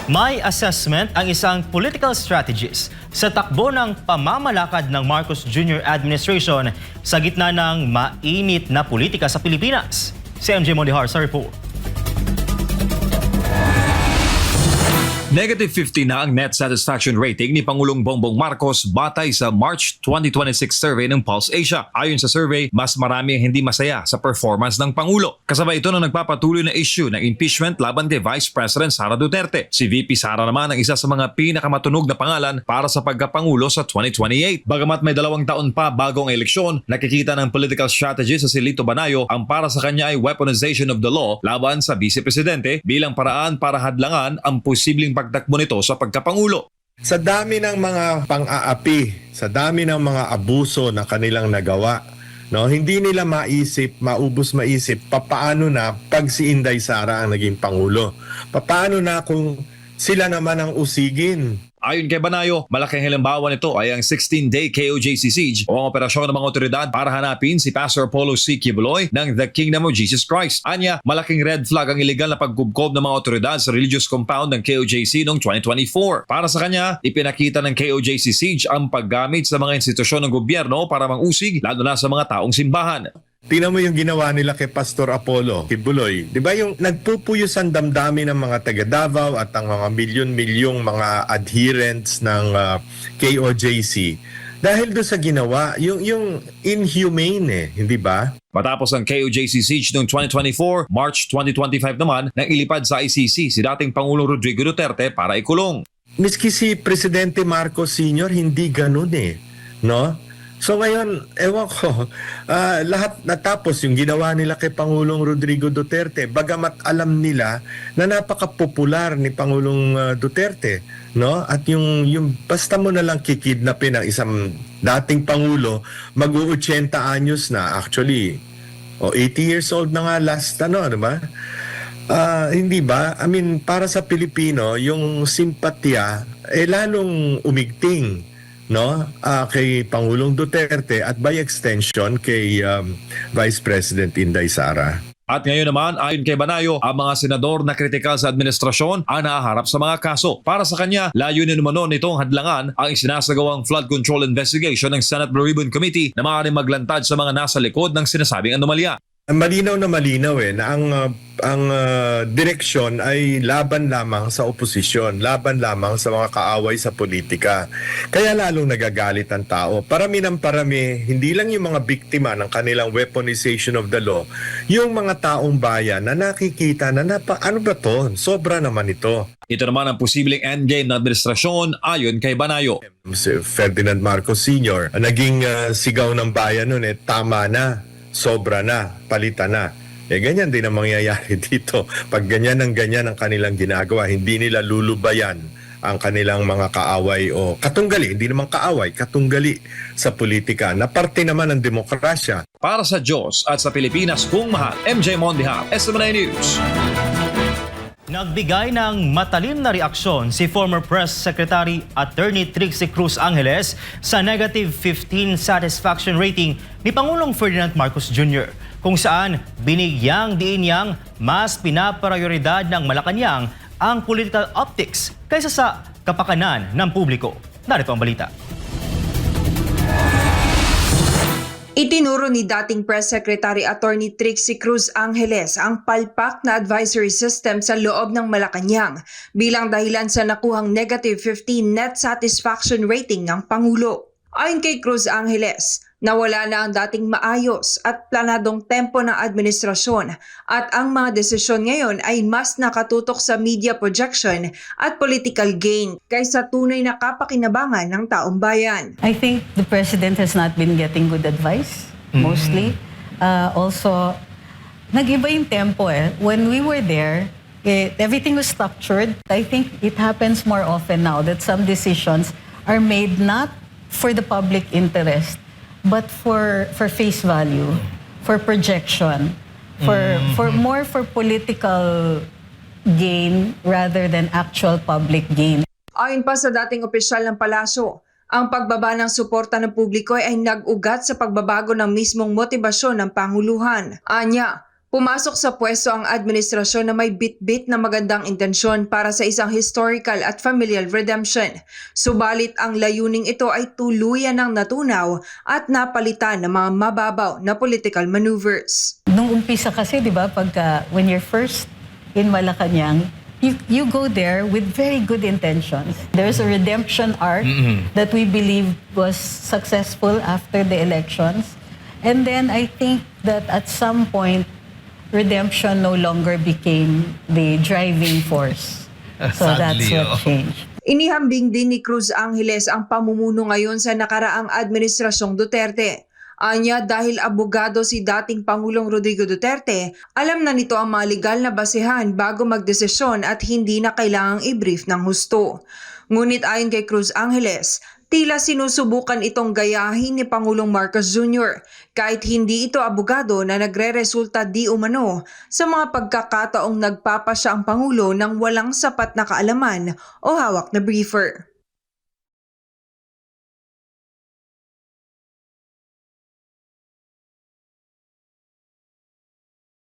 May assessment ang isang political strategist sa takbo ng pamamalakad ng Marcos Jr. administration sa gitna ng mainit na politika sa Pilipinas. Si MJ Mondihar sa report. Negative 50 na ang net satisfaction rating ni Pangulong Bongbong Marcos batay sa March 2026 survey ng Pulse Asia. Ayon sa survey, mas marami ang hindi masaya sa performance ng Pangulo. Kasabay ito ng nagpapatuloy na issue ng impeachment laban kay Vice President Sara Duterte. Si VP Sara naman ang isa sa mga pinakamatunog na pangalan para sa pagkapangulo sa 2028. Bagamat may 2 taon pa bago ang eleksyon, nakikita ng political strategist sa si Lito Banayo ang para sa kanya ay weaponization of the law laban sa Vice Presidente bilang paraan para hadlangan ang posibleng pagtakbo nito sa pagkapangulo. Sa dami ng mga pang-aapi, sa dami ng mga abuso na kanilang nagawa, no, hindi nila maisip papaano na pag si Inday Sara ang naging pangulo. Papaano na kung sila naman ang usigin. Ayon kay Banayo, malaking halimbawa nito ay ang 16-day KOJC siege o ang operasyon ng mga otoridad para hanapin si Pastor Apollo C. Kibuloy ng The Kingdom of Jesus Christ. Anya, malaking red flag ang iligal na pagkubkob ng mga otoridad sa religious compound ng KOJC noong 2024. Para sa kanya, ipinakita ng KOJC siege ang paggamit sa mga institusyon ng gobyerno para mangusig lalo na sa mga taong simbahan. Tingnan mo yung ginawa nila kay Pastor Apollo Kibuloy. Di ba yung nagpupuyos ang damdamin ng mga taga Davao at ang mga milyon-milyong mga adherents ng KOJC dahil doon sa ginawa, yung inhumane hindi ba? Matapos ang KOJC siege noong 2024, March 2025 naman, nang ilipad sa ICC si dating Pangulong Rodrigo Duterte para ikulong. Miski si Presidente Marcos Sr. hindi ganun no? So ngayon, ewan ko, lahat natapos yung ginawa nila kay Pangulong Rodrigo Duterte, bagamat alam nila na napaka-popular ni Pangulong Duterte, no? At yung basta mo na lang kikidnapin ang isang dating Pangulo, mag-80 anyos na, actually, 80 years old na nga last, di ba? Hindi ba? I mean, para sa Pilipino, yung simpatya, lalong umigting, no, kay Pangulong Duterte at by extension kay Vice President Inday Sara. At ngayon naman, ayon kay Banayo, ang mga senador na kritikal sa administrasyon ang nahaharap sa mga kaso. Para sa kanya, layunin naman nitong hadlangan ang isinasagawang flood control investigation ng Senate Blue Ribbon Committee na maaaring maglantad sa mga nasa likod ng sinasabing anomalya. Malinaw na malinaw na ang direksyon ay laban lamang sa oposisyon, laban lamang sa mga kaaway sa politika. Kaya lalong nagagalit ang tao. Parami ng parami, hindi lang yung mga biktima ng kanilang weaponization of the law, yung mga taong bayan na nakikita na ano ba to? Sobra naman ito. Ito naman ang posibleng endgame ng administrasyon ayon kay Banayo. Si Ferdinand Marcos Sr. naging sigaw ng bayan nun tama na. Sobra na, palitan na. Ganyan din ang mangyayari dito. Pag ganyan ang kanilang ginagawa, hindi nila lulubayan ang kanilang mga kaaway o katunggali, hindi naman kaaway, katunggali sa politika na parte naman ng demokrasya. Para sa Diyos at sa Pilipinas kung mahal, MJ Mondihar, SMNI News. Nagbigay ng matalim na reaksyon si former Press Secretary Attorney Trixie Cruz Angeles sa negative 15 satisfaction rating ni Pangulong Ferdinand Marcos Jr. kung saan binigyang diin niyang mas pinaprioridad ng Malacanang ang political optics kaysa sa kapakanan ng publiko. Narito ang balita. Itinuro ni dating Press Secretary Attorney Trixie Cruz Angeles ang palpak na advisory system sa loob ng Malacanang bilang dahilan sa nakuhang negative 15 net satisfaction rating ng Pangulo. Ayon kay Cruz Angeles, nawala na ang dating maayos at planadong tempo ng administrasyon at ang mga desisyon ngayon ay mas nakatutok sa media projection at political gain kaysa tunay na kapakinabangan ng taong bayan. I think the president has not been getting good advice, mostly. Also, nag-iba yung tempo When we were there, everything was structured. I think it happens more often now that some decisions are made not for the public interest, but for face value, for projection, for political gain rather than actual public gain. Ayon pa sa dating opisyal ng palasyo, ang pagbaba ng suporta ng publiko ay nag-ugat sa pagbabago ng mismong motibasyon ng Panguluhan. Anya, Pumasok sa pwesto ang administrasyon na may bit-bit na magandang intensyon para sa isang historical at familial redemption. Subalit ang layuning ito ay tuluyan ng natunaw at napalitan ng mga mababaw na political maneuvers. Nung umpisa kasi, di ba, when you're first in Malacanang, you go there with very good intentions. There's a redemption arc that we believe was successful after the elections. And then I think that at some point, redemption no longer became the driving force. So that's what changed. Inihambing din ni Cruz Angeles ang pamumuno ngayon sa nakaraang administrasyong Duterte. Anya, dahil abogado si dating Pangulong Rodrigo Duterte, alam na nito ang mga legal na basehan bago magdesisyon at hindi na kailangang i-brief ng husto. Ngunit ayon kay Cruz Angeles, tila sinusubukan itong gayahin ni Pangulong Marcos Jr. kahit hindi ito abogado na nagre-resulta di umano sa mga pagkakataong nagpapasya ang Pangulo ng walang sapat na kaalaman o hawak na briefer.